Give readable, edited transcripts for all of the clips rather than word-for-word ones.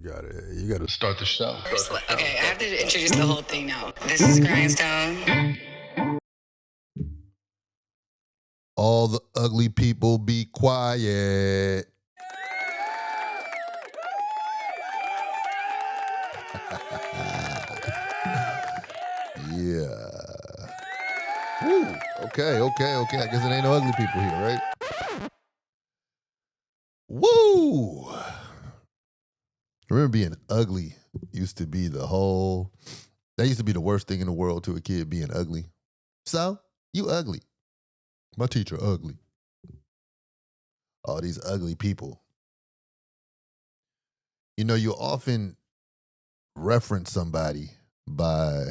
You gotta start the show. Okay, I have to introduce the whole thing now. This is Grindstone. All the ugly people be quiet. Yeah. Woo. Okay. I guess it ain't no ugly people here, right? Woo. Remember being ugly used to be that used to be the worst thing in the world to a kid, being ugly. So, you ugly. My teacher ugly. All these ugly people. You know, you often reference somebody by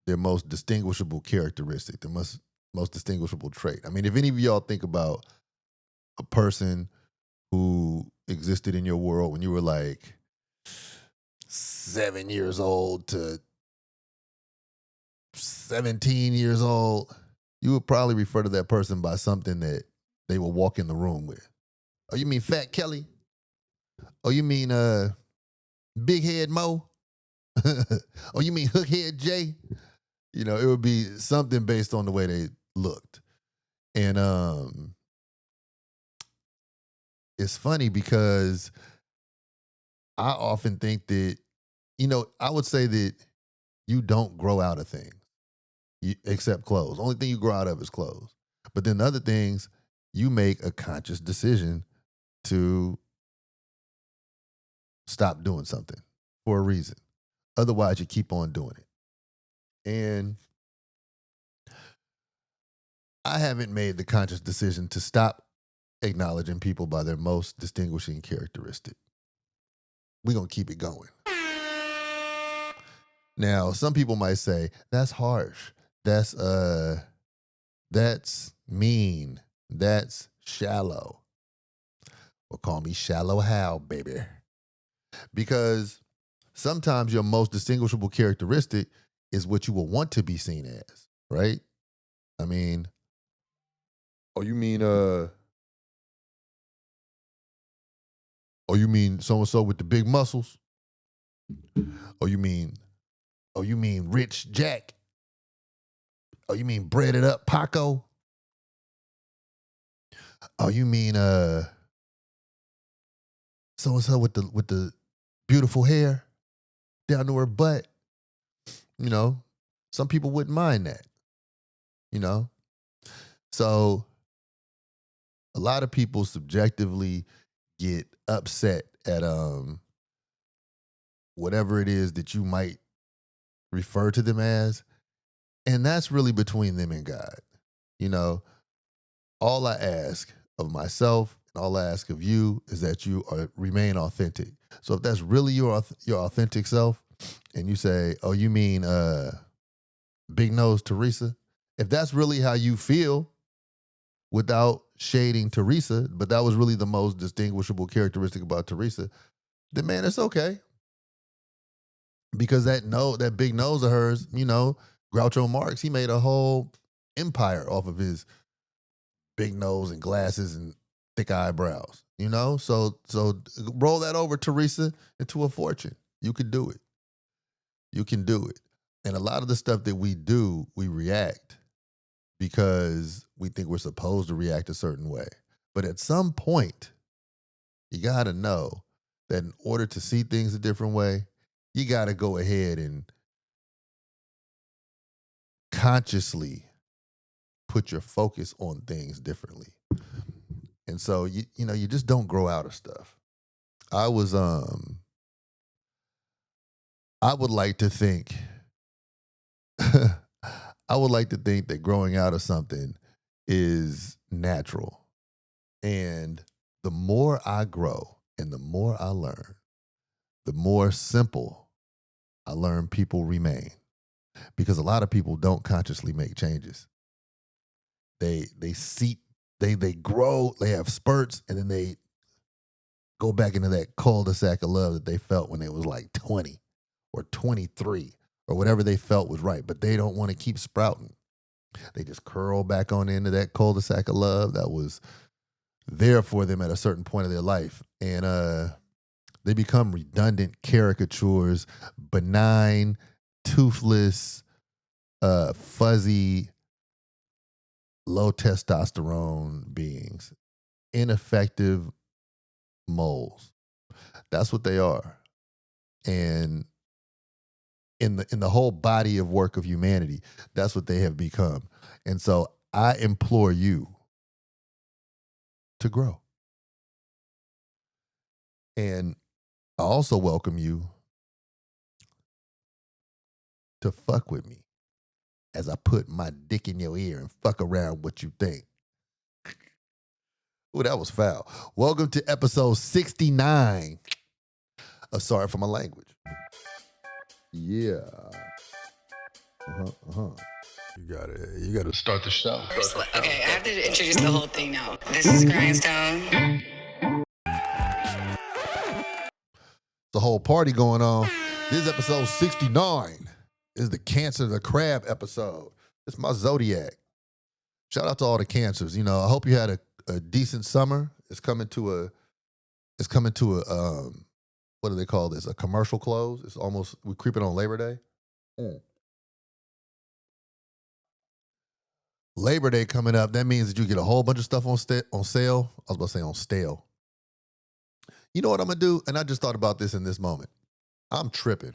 their most distinguishable characteristic, their most distinguishable trait. I mean, if any of y'all think about a person who existed in your world when you were like 7 years old to 17 years old, you would probably refer to that person by something that they will walk in the room with. Oh, you mean Fat Kelly? Oh, you mean Big Head Mo? Oh, you mean Hook Head Jay? You know, it would be something based on the way they looked. And it's funny because I often think that, I would say that you don't grow out of things except clothes. Only thing you grow out of is clothes. But then the other things, you make a conscious decision to stop doing something for a reason. Otherwise, you keep on doing it. And I haven't made the conscious decision to stop acknowledging people by their most distinguishing characteristic. We're going to keep it going. Now, some people might say, that's harsh. That's mean. That's shallow. Or call me Shallow Hal, baby. Because sometimes your most distinguishable characteristic is what you will want to be seen as, right? I mean, oh, you mean so and so with the big muscles? Oh, you mean Rich Jack? Oh, you mean breaded up Paco? Oh, you mean so and so with the beautiful hair down to her butt? You know, some people wouldn't mind that. You know, so a lot of people subjectively get upset at whatever it is that you might refer to them as, and that's really between them and God. You know, all I ask of myself and all I ask of you is that you remain authentic. So if that's really your authentic self, and you say, "Oh, you mean Big Nose Teresa?" If that's really how you feel, without shading Teresa, but that was really the most distinguishable characteristic about Teresa, then man, it's okay. Because that big nose of hers, Groucho Marx, he made a whole empire off of his big nose and glasses and thick eyebrows. So roll that over, Teresa, into a fortune. You can do it. You can do it. And a lot of the stuff that we do, we react because we think we're supposed to react a certain way. But at some point, you got to know that in order to see things a different way, you got to go ahead and consciously put your focus on things differently. And so you just don't grow out of stuff. I would like to think I would like to think that growing out of something is natural. And the more I grow and the more I learn, the more simple I learn people remain. Because a lot of people don't consciously make changes. They grow, they have spurts, and then they go back into that cul-de-sac of love that they felt when they was like 20 or 23 or whatever they felt was right. But they don't want to keep sprouting. They just curl back on into that cul-de-sac of love that was there for them at a certain point of their life. And They become redundant caricatures, benign, toothless, fuzzy, low testosterone beings, ineffective moles. That's what they are. And in the whole body of work of humanity, that's what they have become. And so I implore you to grow. And I also welcome you to fuck with me as I put my dick in your ear and fuck around what you think. Ooh, that was foul. Welcome to episode 69 of Sorry for My Language. Yeah. You gotta start the show. Okay, I have to introduce the whole thing now. This is Grindstone. The whole party going on. This is episode 69. This is the Cancer the Crab episode. It's my zodiac. Shout out to all the cancers. You know, I hope you had a decent summer. It's coming to a what do they call this? A commercial close. It's almost, we're creeping on Labor Day. Labor Day coming up. That means that you get a whole bunch of stuff on sale. I was about to say on stale. You know what I'm gonna do? And I just thought about this in this moment. I'm tripping.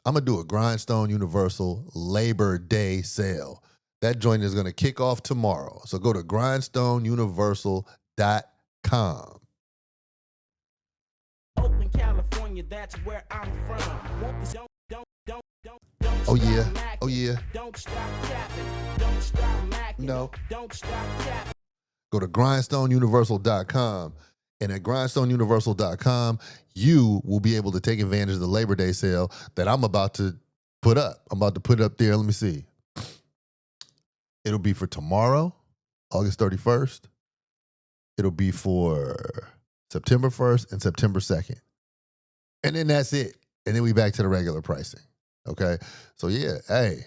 I'm gonna do a Grindstone Universal Labor Day sale. That joint is gonna kick off tomorrow. So go to grindstoneuniversal.com. Oakland, California, that's where I'm from. Oh yeah. Oh yeah. Don't stop tapping. Don't stop macking. No. Don't stop tapping. Go to grindstoneuniversal.com. And at grindstoneuniversal.com, you will be able to take advantage of the Labor Day sale that I'm about to put up. I'm about to put it up there. Let me see. It'll be for tomorrow, August 31st. It'll be for September 1st and September 2nd. And then that's it. And then we back to the regular pricing. Okay? So yeah, hey,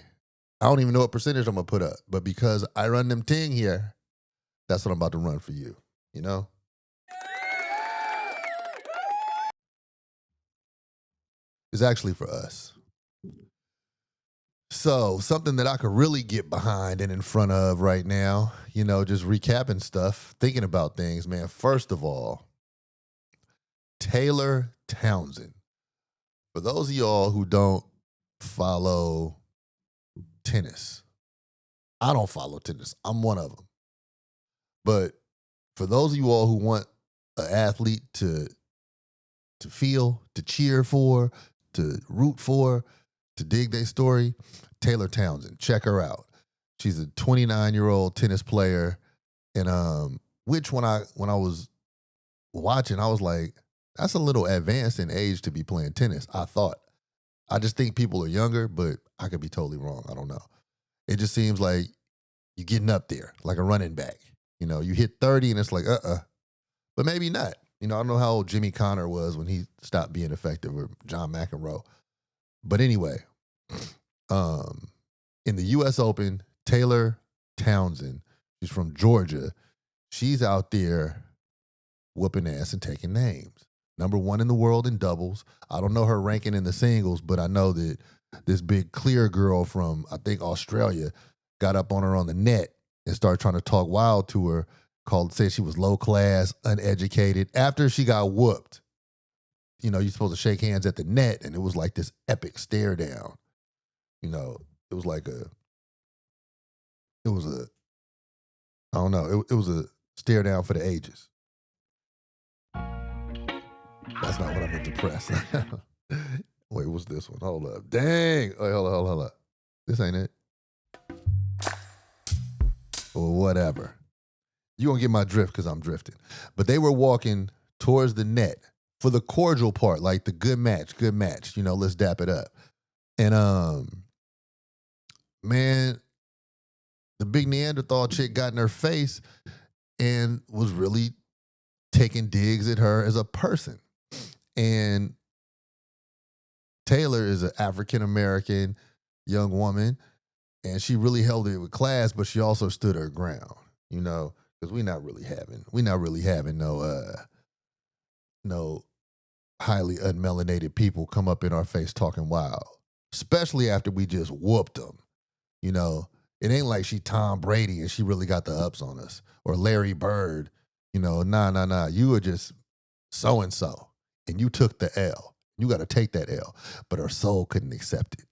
I don't even know what percentage I'm going to put up. But because I run them ting here, that's what I'm about to run for you. You know? It's actually for us. So something that I could really get behind and in front of right now, you know, just recapping stuff, thinking about things, man. First of all, Taylor Townsend. For those of y'all who don't follow tennis, I don't follow tennis. I'm one of them. But for those of you all who want an athlete to feel, to cheer for, to root for, to dig their story, Taylor Townsend. Check her out. She's a 29-year-old tennis player, and which when I was watching, I was like, that's a little advanced in age to be playing tennis. I thought. I just think people are younger, but I could be totally wrong. I don't know. It just seems like you're getting up there, like a running back. You know, you hit 30 and it's like, but maybe not. You know, I don't know how old Jimmy Connor was when he stopped being effective, or John McEnroe. But anyway, in the U.S. Open, Taylor Townsend, she's from Georgia. She's out there whooping ass and taking names. Number one in the world in doubles. I don't know her ranking in the singles, but I know that this big clear girl from, I think, Australia got up on her on the net and started trying to talk wild to her, said she was low class, uneducated. After she got whooped, you know, you're supposed to shake hands at the net, and it was like this epic stare down. You know, it was a, I don't know, it was a stare down for the ages. That's not what I meant to press. Wait, what's this one? Hold up. Dang. Wait, hold up. This ain't it. Or whatever. You gonna get my drift because I'm drifting. But they were walking towards the net for the cordial part, like the good match. You know, let's dap it up. And man, the big Neanderthal chick got in her face and was really taking digs at her as a person. And Taylor is an African-American young woman, and she really held it with class, but she also stood her ground, you know, because we're not really having no highly unmelanated people come up in our face talking wild, especially after we just whooped them. You know, it ain't like she Tom Brady and she really got the ups on us, or Larry Bird. Nah. You were just so and so, and you took the L. You got to take that L. But her soul couldn't accept it.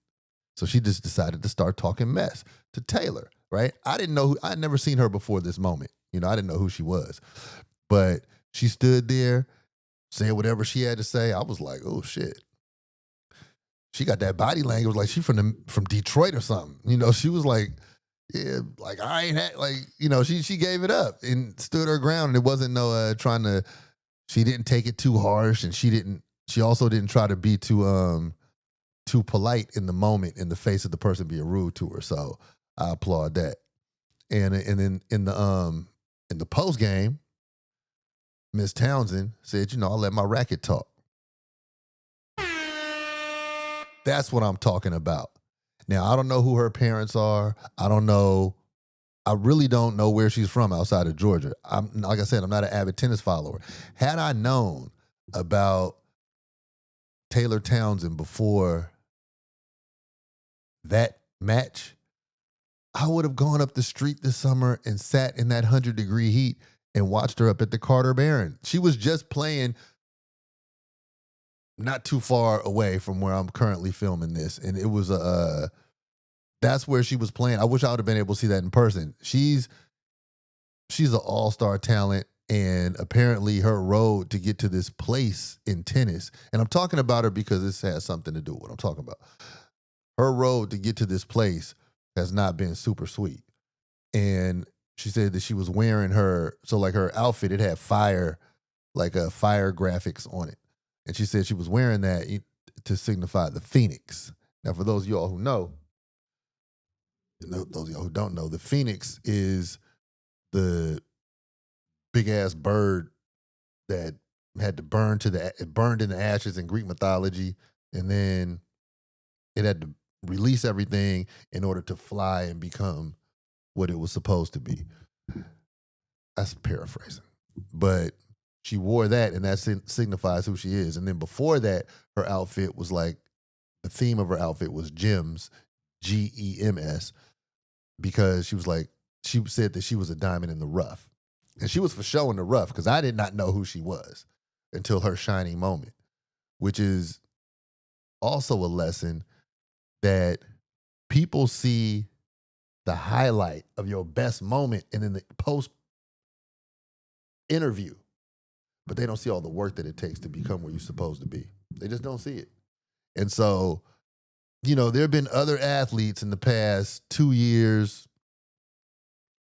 So she just decided to start talking mess to Taylor, right? I didn't know, I'd never seen her before this moment. I didn't know who she was. But she stood there, said whatever she had to say. I was like, oh shit. She got that body language like she from Detroit or something. She was like, yeah, like I ain't had like, she gave it up and stood her ground. And it wasn't no trying to, she didn't take it too harsh, and she also didn't try to be too polite in the moment in the face of the person being rude to her. So I applaud that. And then in the post game, Miss Townsend said, I'll let my racket talk. That's what I'm talking about. Now, I don't know who her parents are. I don't know. I really don't know where she's from outside of Georgia. Like I said, I'm not an avid tennis follower. Had I known about Taylor Townsend before that match, I would have gone up the street this summer and sat in that 100-degree heat and watched her up at the Carter Barron. She was just playing not too far away from where I'm currently filming this, and it was that's where she was playing. I wish I would have been able to see that in person. She's an all-star talent, and apparently her road to get to this place in tennis, and I'm talking about her because this has something to do with what I'm talking about. Her road to get to this place has not been super sweet. And she said that she was wearing her outfit, it had fire, fire graphics on it. And she said she was wearing that to signify the phoenix. Now, for those of y'all who know, those of y'all who don't know, the phoenix is the big ass bird that had to it burned in the ashes in Greek mythology, and then it had to release everything in order to fly and become what it was supposed to be. That's paraphrasing. But she wore that, and that signifies who she is. And then before that, her outfit was the theme of her outfit was gems, GEMS, because she said that she was a diamond in the rough. And she was for showing the rough, because I did not know who she was until her shining moment, which is also a lesson that people see the highlight of your best moment and in the post interview, but they don't see all the work that it takes to become where you're supposed to be. They just don't see it. And so, there have been other athletes in the past 2 years,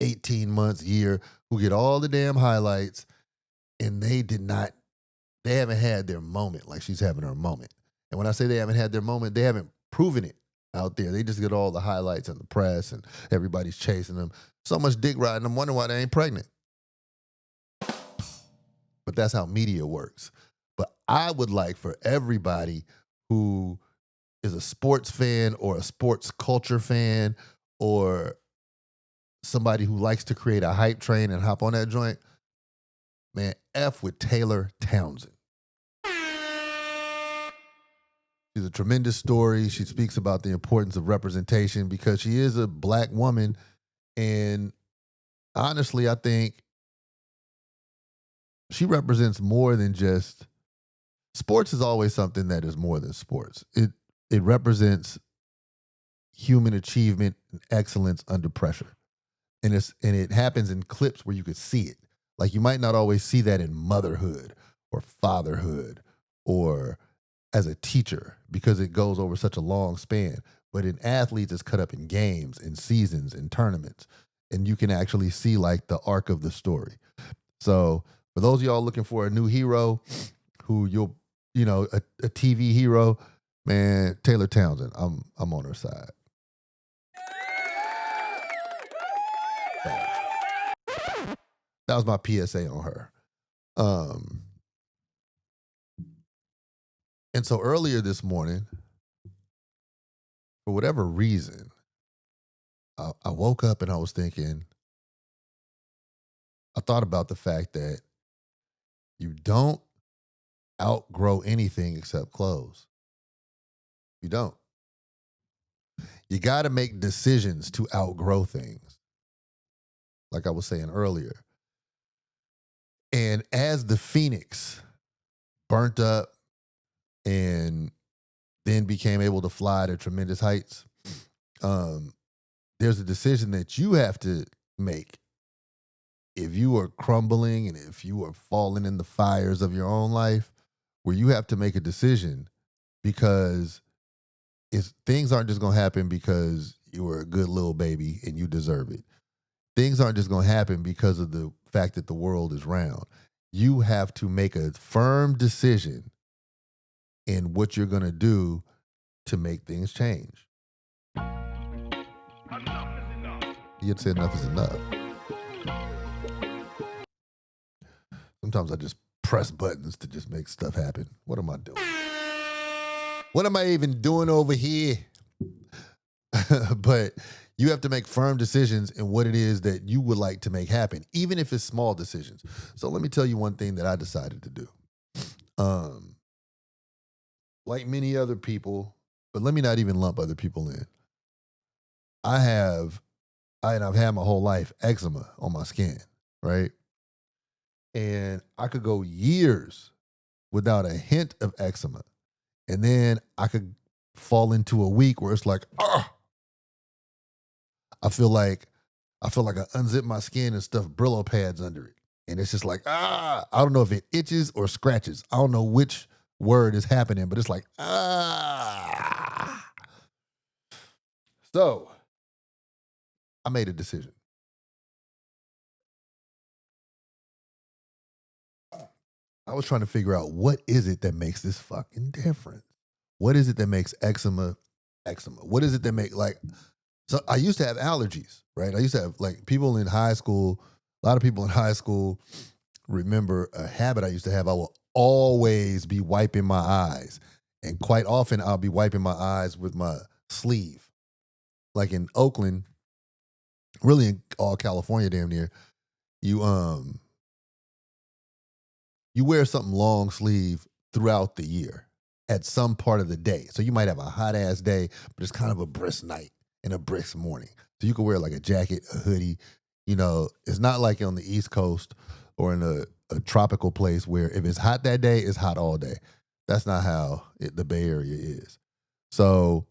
18 months, year, who get all the damn highlights, and they haven't had their moment like she's having her moment. And when I say they haven't had their moment, they haven't proven it out there. They just get all the highlights in the press, and everybody's chasing them. So much dick riding, I'm wondering why they ain't pregnant. But that's how media works. But I would like for everybody who is a sports fan or a sports culture fan or somebody who likes to create a hype train and hop on that joint, man, F with Taylor Townsend. She's a tremendous story. She speaks about the importance of representation because she is a black woman. And honestly, I think she represents more than just sports. Is always something that is more than sports. It represents human achievement and excellence under pressure. And it happens in clips where you could see it. Like, you might not always see that in motherhood or fatherhood or as a teacher because it goes over such a long span. But in athletes, it's cut up in games, in seasons, in tournaments. And you can actually see the arc of the story. So for those of y'all looking for a new hero who a TV hero, man, Taylor Townsend, I'm on her side. That was my PSA on her. And so earlier this morning, for whatever reason, I woke up and I was thinking, I thought about the fact that you don't outgrow anything except clothes. You don't. You got to make decisions to outgrow things, like I was saying earlier. And as the phoenix burnt up and then became able to fly to tremendous heights, um, there's a decision that you have to make. If you are crumbling and if you are falling in the fires of your own life, where you have to make a decision because things aren't just going to happen because you were a good little baby and you deserve it. Things aren't just going to happen because of the fact that the world is round. You have to make a firm decision in what you're going to do to make things change. You had to say enough is enough. Sometimes I just press buttons to just make stuff happen. What am I doing? What am I even doing over here? But you have to make firm decisions in what it is that you would like to make happen, even if it's small decisions. So let me tell you one thing that I decided to do. Like many other people, but let me not even lump other people in. I've had my whole life eczema on my skin, right? And I could go years without a hint of eczema. And then I could fall into a week where it's like, I feel like I unzip my skin and stuff Brillo pads under it. And it's just like, I don't know if it itches or scratches. I don't know which word is happening, but it's like, So I made a decision. I was trying to figure out what is it that makes this fucking difference? What is it that makes eczema eczema? What is it that so I used to have allergies, right? I used to have people in high school, a lot of people in high school remember a habit I used to have. I will always be wiping my eyes. And quite often I'll be wiping my eyes with my sleeve. Like in Oakland, really in all California damn near, you wear something long sleeve throughout the year at some part of the day. So you might have a hot ass day, but it's kind of a brisk night and a brisk morning. So you can wear like a jacket, a hoodie. It's not like on the East Coast or in a tropical place where if it's hot that day, it's hot all day. That's not how the Bay Area is. So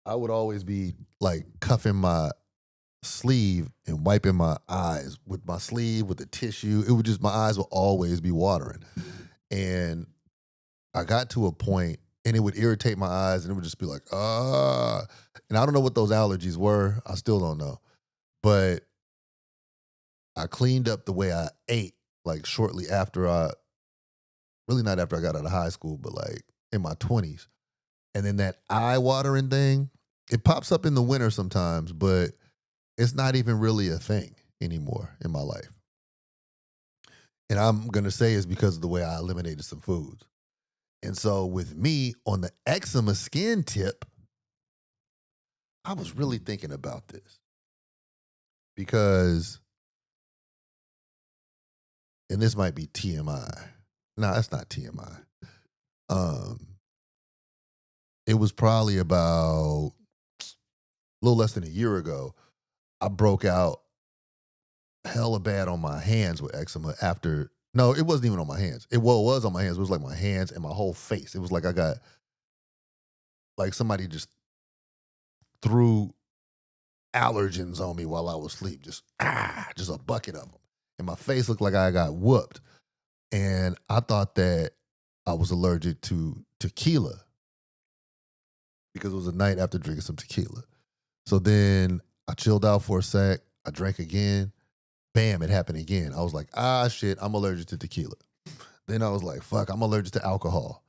I would always be like cuffing my sleeve and wiping my eyes with my sleeve with the tissue. My eyes would always be watering. And I got to a point and it would irritate my eyes and it would just be like, And I don't know what those allergies were. I still don't know. But I cleaned up the way I ate, like shortly after really not after I got out of high school, but like in my 20s. And then that eye watering thing, it pops up in the winter sometimes, but it's not even really a thing anymore in my life. And I'm going to say it's because of the way I eliminated some foods. And so with me on the eczema skin tip, I was really thinking about this because, and this might be TMI. No, that's not TMI. It was probably about a little less than a year ago. I broke out hella bad on my hands with eczema after. No, it wasn't even on my hands. It was on my hands. It was like my hands and my whole face. It was like I got like somebody just threw allergens on me while I was asleep. Just a bucket of them. And my face looked like I got whooped. And I thought that I was allergic to tequila because it was a night after drinking some tequila. So then I chilled out for a sec. I drank again. Bam, it happened again. I was like, shit, I'm allergic to tequila. Then I was like, fuck, I'm allergic to alcohol.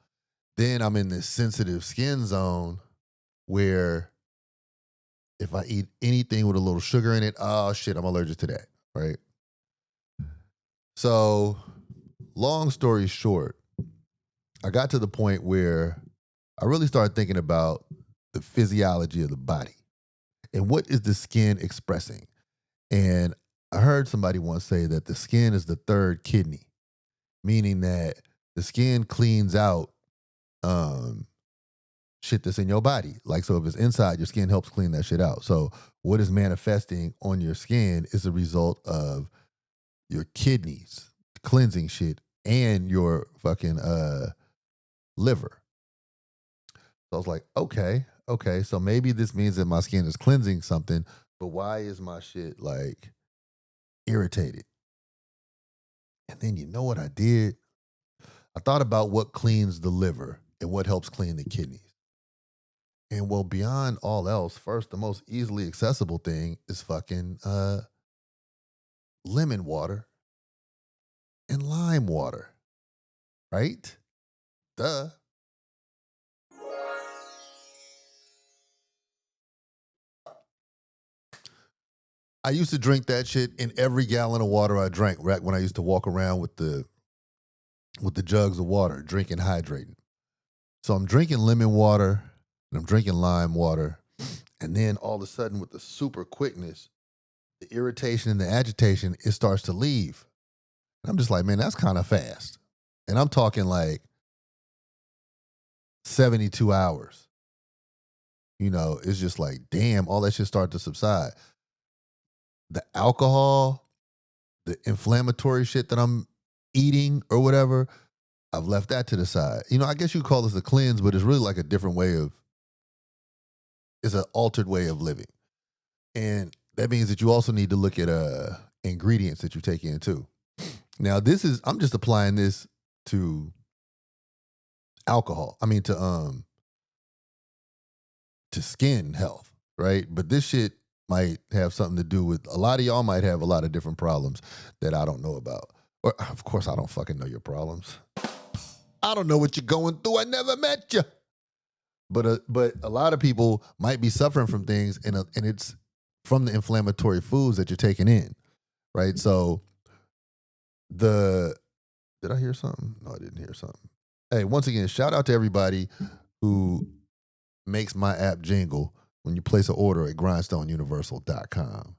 Then I'm in this sensitive skin zone where if I eat anything with a little sugar in it, shit, I'm allergic to that, right? So long story short, I got to the point where I really started thinking about the physiology of the body and what is the skin expressing. And I heard somebody once say that the skin is the third kidney, meaning that The skin cleans out shit that's in your body. Like, so if it's inside, your skin helps clean that shit out. So what is manifesting on your skin is a result of your kidneys cleansing shit and your fucking liver. So I was like, okay. So maybe this means that my skin is cleansing something, but why is my shit like irritated? And then you know what I did? I thought about what cleans the liver and what helps clean the kidneys. And well, beyond all else, first, the most easily accessible thing is fucking lemon water and lime water, right? Duh. I used to drink that shit in every gallon of water I drank, right, when I used to walk around with the jugs of water, drinking, hydrating. So I'm drinking lemon water and I'm drinking lime water. And then all of a sudden, with the super quickness, the irritation and the agitation, it starts to leave. And I'm just like, man, that's kind of fast. And I'm talking like 72 hours. You know, it's just like, damn, all that shit started to subside. The alcohol, the inflammatory shit that I'm eating or whatever, I've left that to the side. You know, I guess you call this a cleanse, but it's really like a different way of, it's an altered way of living. And that means that you also need to look at ingredients that you take in too. Now, I'm just applying this to alcohol. I mean to skin health, right? But this shit might have something to do with, a lot of y'all might have a lot of different problems that I don't know about. Or of course I don't fucking know your problems. I don't know what you're going through. I never met you. But a lot of people might be suffering from things, and it's from the inflammatory foods that you're taking in, right? So did I hear something? No, I didn't hear something. Hey, once again, shout out to everybody who makes my app jingle when you place an order at grindstoneuniversal.com.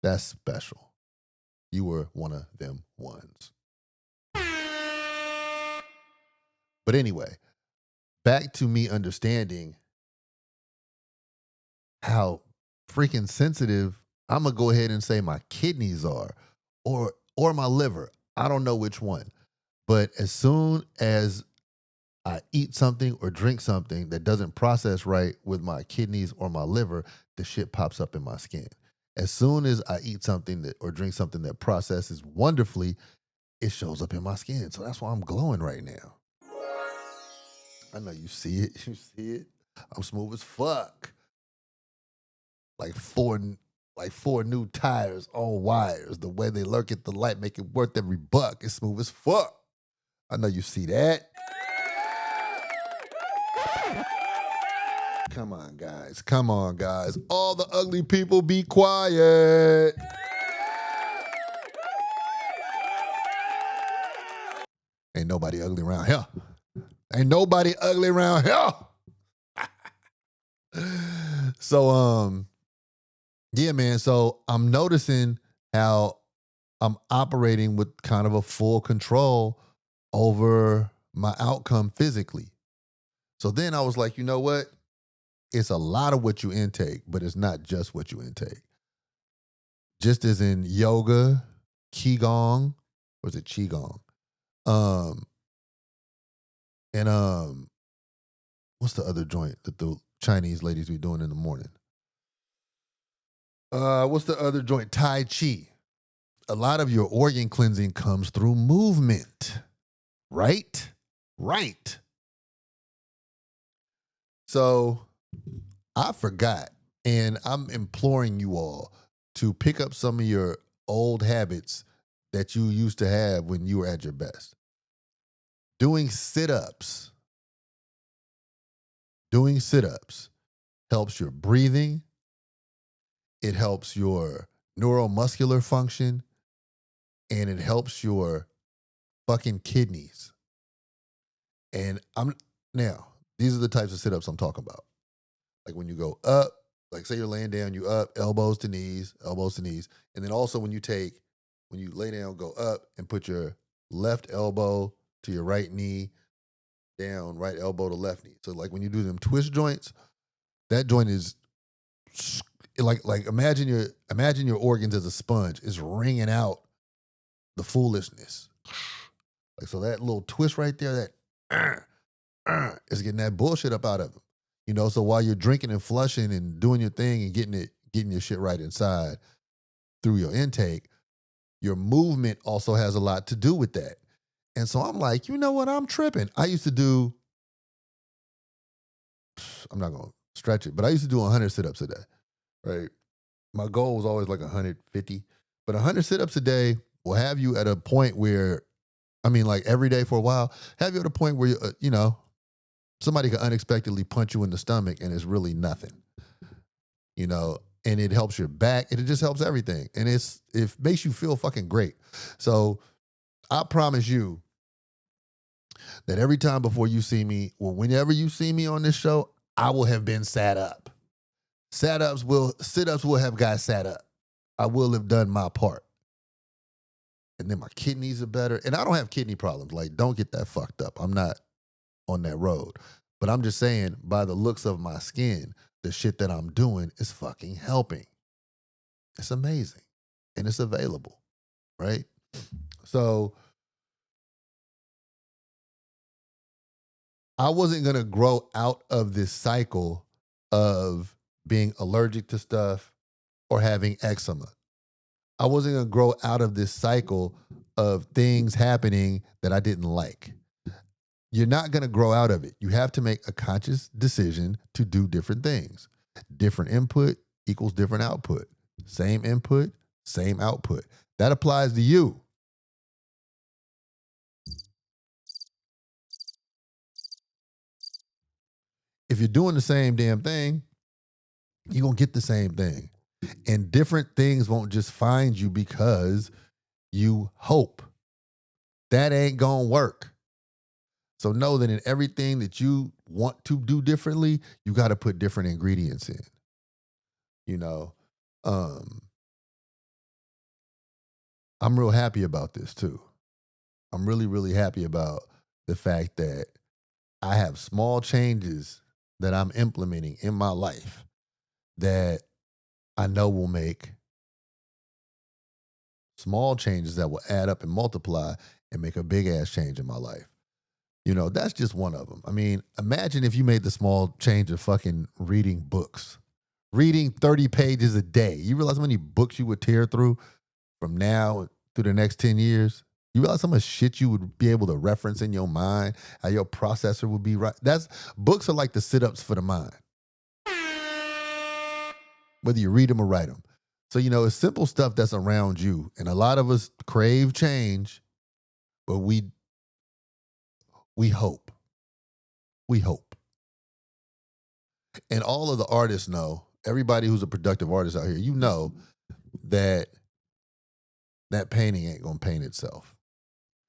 That's special. You were one of them ones. But anyway, back to me understanding how freaking sensitive I'm gonna go ahead and say my kidneys are, or my liver. I don't know which one. But as soon as I eat something or drink something that doesn't process right with my kidneys or my liver, the shit pops up in my skin. As soon as I eat something that or drink something that processes wonderfully, it shows up in my skin. So that's why I'm glowing right now. I know you see it. You see it. I'm smooth as fuck. like four new tires on wires. The way they lurk at the light make it worth every buck. It's smooth as fuck. I know you see that. Come on, guys. Come on, guys. All the ugly people be quiet. Ain't nobody ugly around here. Ain't nobody ugly around here. So, yeah, man. So I'm noticing how I'm operating with kind of a full control over my outcome physically. So then I was like, you know what? It's a lot of what you intake, but it's not just what you intake. Just as in yoga, qigong, or is it qigong? And what's the other joint that the Chinese ladies be doing in the morning? What's the other joint? Tai Chi. A lot of your organ cleansing comes through movement, right? Right. So I forgot, and I'm imploring you all to pick up some of your old habits that you used to have when you were at your best. Doing sit-ups. Doing sit-ups helps your breathing. It helps your neuromuscular function, and it helps your fucking kidneys. And these are the types of sit-ups I'm talking about. Like when you go up, like say you're laying down, you up, elbows to knees. And then also when you lay down, go up and put your left elbow to your right knee, down, right elbow to left knee. So like when you do them twist joints, that joint is like imagine your organs as a sponge. It's wringing out the foolishness. Like so that little twist right there, that is getting that bullshit up out of them. You know, so while you're drinking and flushing and doing your thing and getting your shit right inside through your intake, your movement also has a lot to do with that. And so I'm like, you know what? I'm tripping. I used to do, I'm not going to stretch it, but I used to do 100 sit-ups a day, right? My goal was always like 150, but 100 sit-ups a day will have you at a point where, like every day for a while, have you at a point where, somebody could unexpectedly punch you in the stomach and it's really nothing, and it helps your back. And it just helps everything. And it makes you feel fucking great. So I promise you that every time before you see me, or whenever you see me on this show, I will have been sat up. Sit-ups will have got sat up. I will have done my part. And then my kidneys are better. And I don't have kidney problems. Like, don't get that fucked up. I'm not on that road. But I'm just saying, by the looks of my skin, the shit that I'm doing is fucking helping. It's amazing. And it's available, right? So I wasn't going to grow out of this cycle of being allergic to stuff or having eczema. I wasn't going to grow out of this cycle of things happening that I didn't like. You're not going to grow out of it. You have to make a conscious decision to do different things. Different input equals different output. Same input, same output. That applies to you. If you're doing the same damn thing, you're going to get the same thing. And different things won't just find you because you hope. That ain't going to work. So know that in everything that you want to do differently, you got to put different ingredients in. I'm real happy about this too. I'm really, really happy about the fact that I have small changes that I'm implementing in my life that I know will make small changes that will add up and multiply and make a big ass change in my life. That's just one of them. Imagine if you made the small change of fucking reading books. Reading 30 pages a day. You realize how many books you would tear through from now through the next 10 years? You realize how much shit you would be able to reference in your mind, how your processor would be right. Books are like the sit-ups for the mind. whether you read them or write them. So, it's simple stuff that's around you. And a lot of us crave change, but we hope. We hope. And all of the artists know, everybody who's a productive artist out here, that that painting ain't going to paint itself.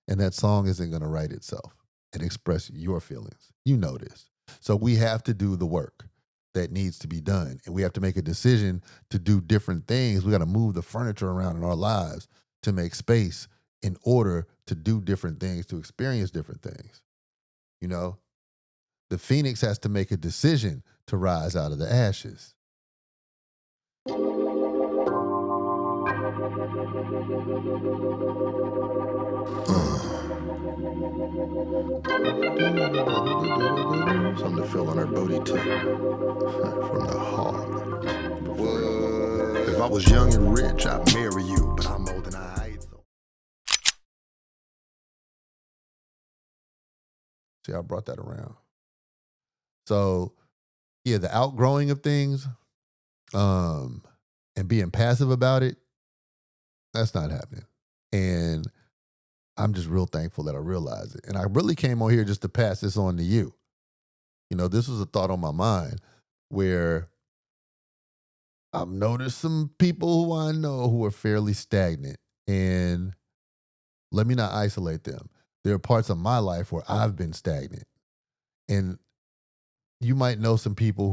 And that song isn't going to write itself and express your feelings. You know this. So we have to do the work that needs to be done. And we have to make a decision to do different things. We got to move the furniture around in our lives to make space in order to do different things, to experience different things. The phoenix has to make a decision to rise out of the ashes. Something to feel on her booty too. From the heart. If I was young and rich, I'd marry you, but I'm old and I hate so. See, I brought that around. So, yeah, the outgrowing of things, and being passive about it, that's not happening. And I'm just real thankful that I realized it. And I really came on here just to pass this on to you. This was a thought on my mind where I've noticed some people who I know who are fairly stagnant. And let me not isolate them. There are parts of my life where I've been stagnant. And you might know some people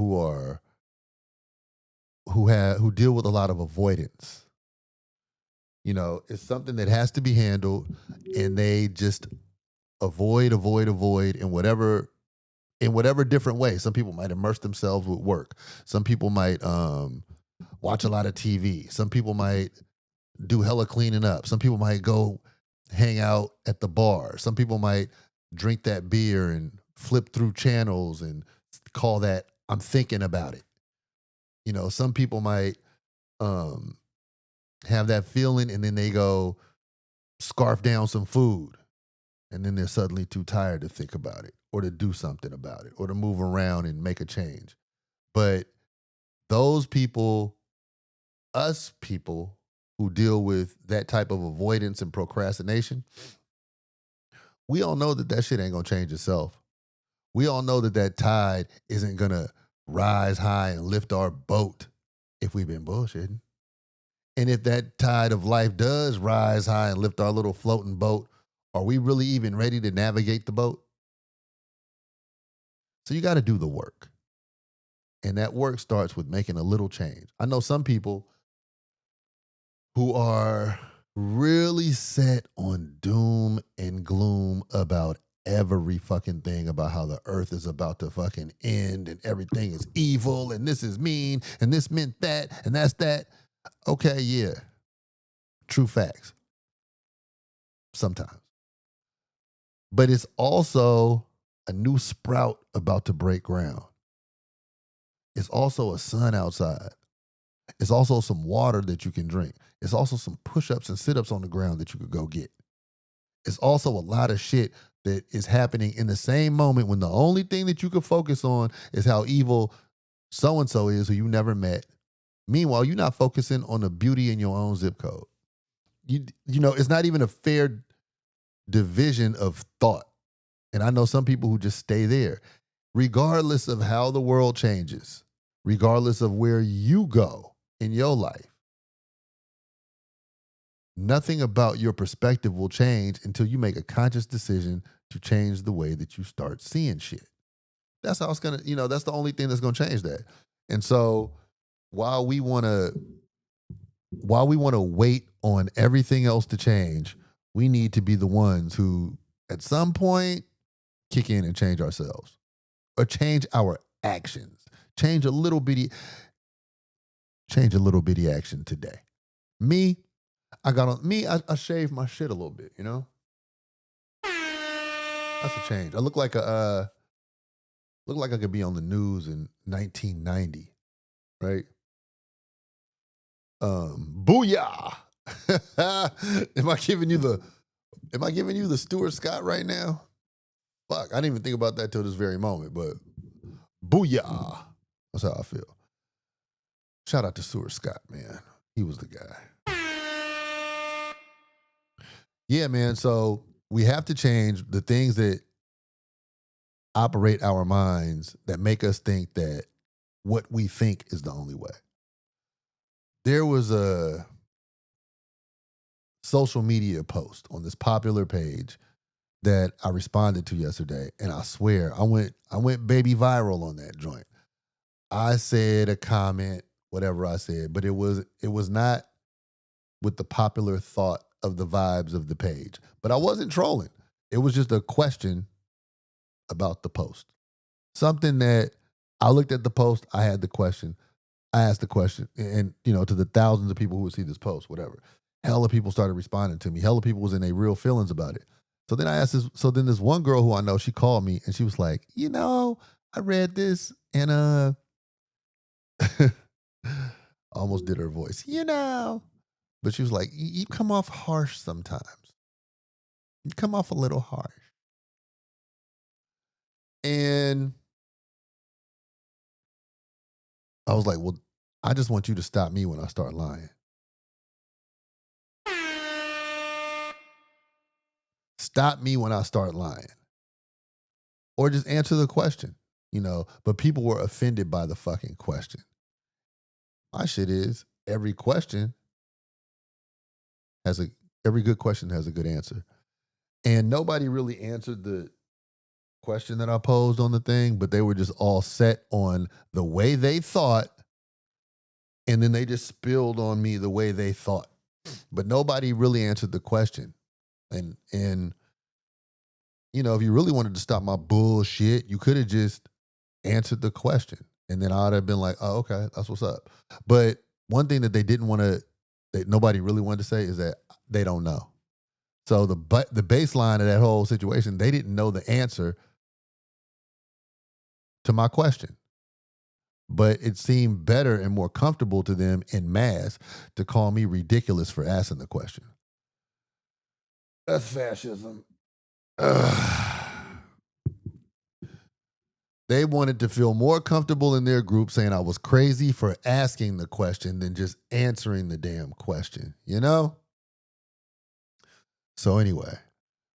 who deal with a lot of avoidance. It's something that has to be handled, and they just avoid in whatever different way. Some people might immerse themselves with work. Some people might watch a lot of TV. Some people might do hella cleaning up. Some people might go hang out at the bar. Some people might drink that beer and flip through channels and call that I'm thinking about it. Some people might have that feeling and then they go scarf down some food and then they're suddenly too tired to think about it or to do something about it or to move around and make a change. But those people, us people who deal with that type of avoidance and procrastination, we all know that shit ain't gonna change itself. We all know that tide isn't gonna rise high and lift our boat if we've been bullshitting. And if that tide of life does rise high and lift our little floating boat, are we really even ready to navigate the boat? So you got to do the work. And that work starts with making a little change. I know some people who are really set on doom and gloom about every fucking thing, about how the earth is about to fucking end and everything is evil and this is mean and this meant that and that's that. Okay, yeah. True facts. Sometimes. But it's also a new sprout about to break ground. It's also a sun outside. It's also some water that you can drink. It's also some push-ups and sit-ups on the ground that you could go get. It's also a lot of shit that is happening in the same moment when the only thing that you can focus on is how evil so-and-so is who you never met. Meanwhile, you're not focusing on the beauty in your own zip code. It's not even a fair division of thought. And I know some people who just stay there, regardless of how the world changes, regardless of where you go in your life. Nothing about your perspective will change until you make a conscious decision to change the way that you start seeing shit. That's how it's going to, that's the only thing that's going to change that. And so while we want to wait on everything else to change, we need to be the ones who at some point kick in and change ourselves or change our actions. Change a little bitty action today. I shaved my shit a little bit, That's a change. I look like I could be on the news in 1990, right? Booyah! Am I giving you the Stuart Scott right now? Fuck, I didn't even think about that till this very moment, but booyah. That's how I feel. Shout out to Sewer Scott, man. He was the guy. Yeah, man. So we have to change the things that operate our minds that make us think that what we think is the only way. There was a social media post on this popular page that I responded to yesterday, and I swear I went baby viral on that joint. I said a comment, whatever I said, but it was not with the popular thought of the vibes of the page. But I wasn't trolling. It was just a question about the post. Something that I looked at the post, I had the question, I asked the question, and to the thousands of people who would see this post, whatever. Hella people started responding to me. Hella people was in their real feelings about it. So then I asked this. So then this one girl who I know, she called me and she was like, I read this and I almost did her voice, but she was like, you come off harsh sometimes. You come off a little harsh. And I was like, well, I just want you to stop me when I start lying. Stop me when I start lying. Or just answer the question, But people were offended by the fucking question. My shit is every good question has a good answer. And nobody really answered the question that I posed on the thing, but they were just all set on the way they thought. And then they just spilled on me the way they thought. But nobody really answered the question. And if you really wanted to stop my bullshit, you could have just answered the question. And then I'd have been like, oh, okay, that's what's up. But one thing that that nobody really wanted to say is that they don't know. So the baseline of that whole situation, they didn't know the answer to my question. But it seemed better and more comfortable to them en masse to call me ridiculous for asking the question. That's fascism. They wanted to feel more comfortable in their group saying I was crazy for asking the question than just answering the damn question, So anyway,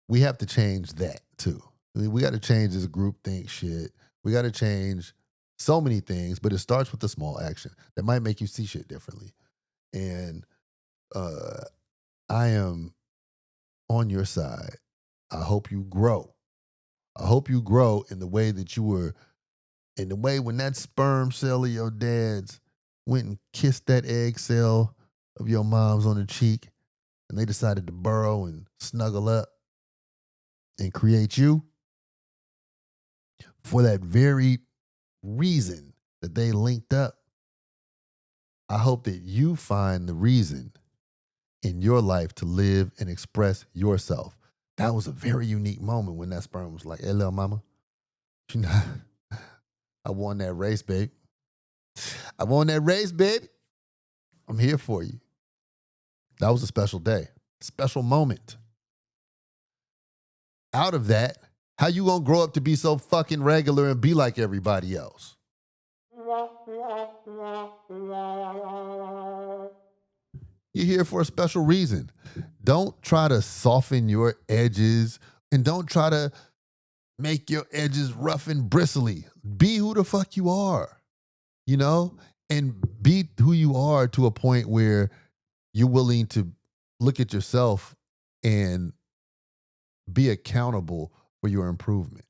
we have to change that too. We got to change this group think shit. We got to change so many things, but it starts with the small action that might make you see shit differently. And I am on your side. I hope you grow. I hope you grow in the way that you were, in the way when that sperm cell of your dad's went and kissed that egg cell of your mom's on the cheek, and they decided to burrow and snuggle up and create you. For that very reason that they linked up, I hope that you find the reason in your life to live and express yourself. That was a very unique moment when that sperm was like, hey, little mama, I won that race, babe. I won that race, babe. I'm here for you. That was a special day, special moment. Out of that, how you gonna grow up to be so fucking regular and be like everybody else? You're here for a special reason. Don't try to soften your edges and don't try to make your edges rough and bristly. Be who the fuck you are, and be who you are to a point where you're willing to look at yourself and be accountable for your improvement.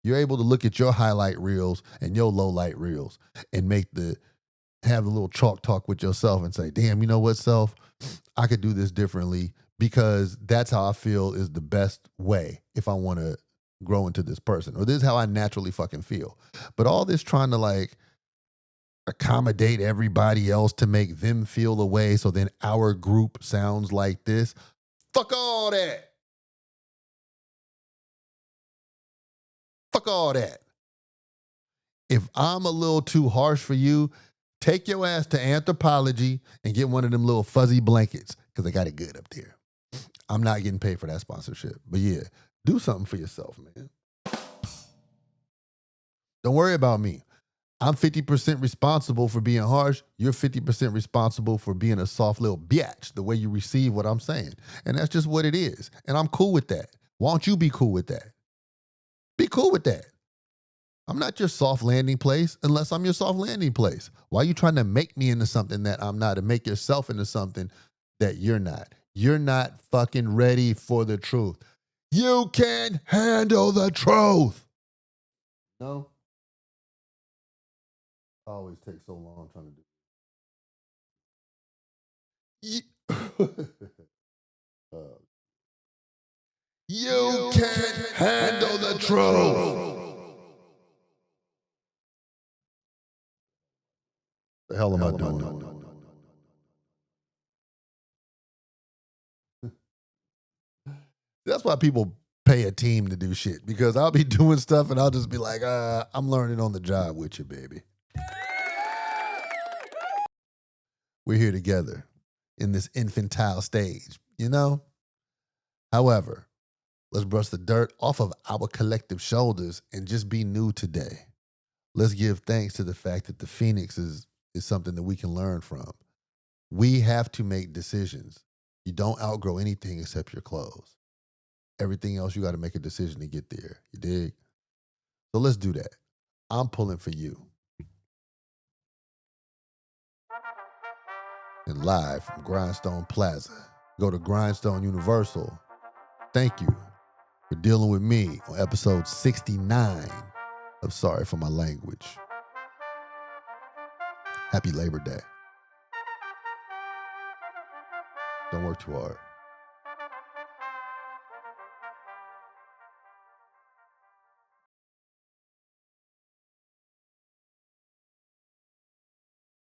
You're able to look at your highlight reels and your low light reels and have a little chalk talk with yourself and say, damn, you know what, self? I could do this differently because that's how I feel is the best way if I want to grow into this person, or this is how I naturally fucking feel. But all this trying to accommodate everybody else to make them feel a way so then our group sounds like this. Fuck all that. Fuck all that. If I'm a little too harsh for you, take your ass to Anthropology and get one of them little fuzzy blankets because they got it good up there. I'm not getting paid for that sponsorship. But yeah, do something for yourself, man. Don't worry about me. I'm 50% responsible for being harsh. You're 50% responsible for being a soft little bitch, the way you receive what I'm saying. And that's just what it is. And I'm cool with that. Why don't you be cool with that? Be cool with that. I'm not your soft landing place unless I'm your soft landing place. Why are you trying to make me into something that I'm not and make yourself into something that you're not? You're not fucking ready for the truth. You can't handle the truth. No? I always take so long trying to do. Uh, you can't handle the truth. The hell am I doing? That's why people pay a team to do shit, because I'll be doing stuff and I'll just be like, I'm learning on the job with you, baby. We're here together in this infantile stage, you know? However, let's brush the dirt off of our collective shoulders and just be new today. Let's give thanks to the fact that the Phoenix is something that we can learn from. We have to make decisions. You don't outgrow anything except your clothes. Everything else, you got to make a decision to get there. You dig? So let's do that. I'm pulling for you. And live from Grindstone Plaza, go to Grindstone Universal. Thank you for dealing with me on episode 69 of Sorry for My Language. Happy Labor Day. Don't work too hard.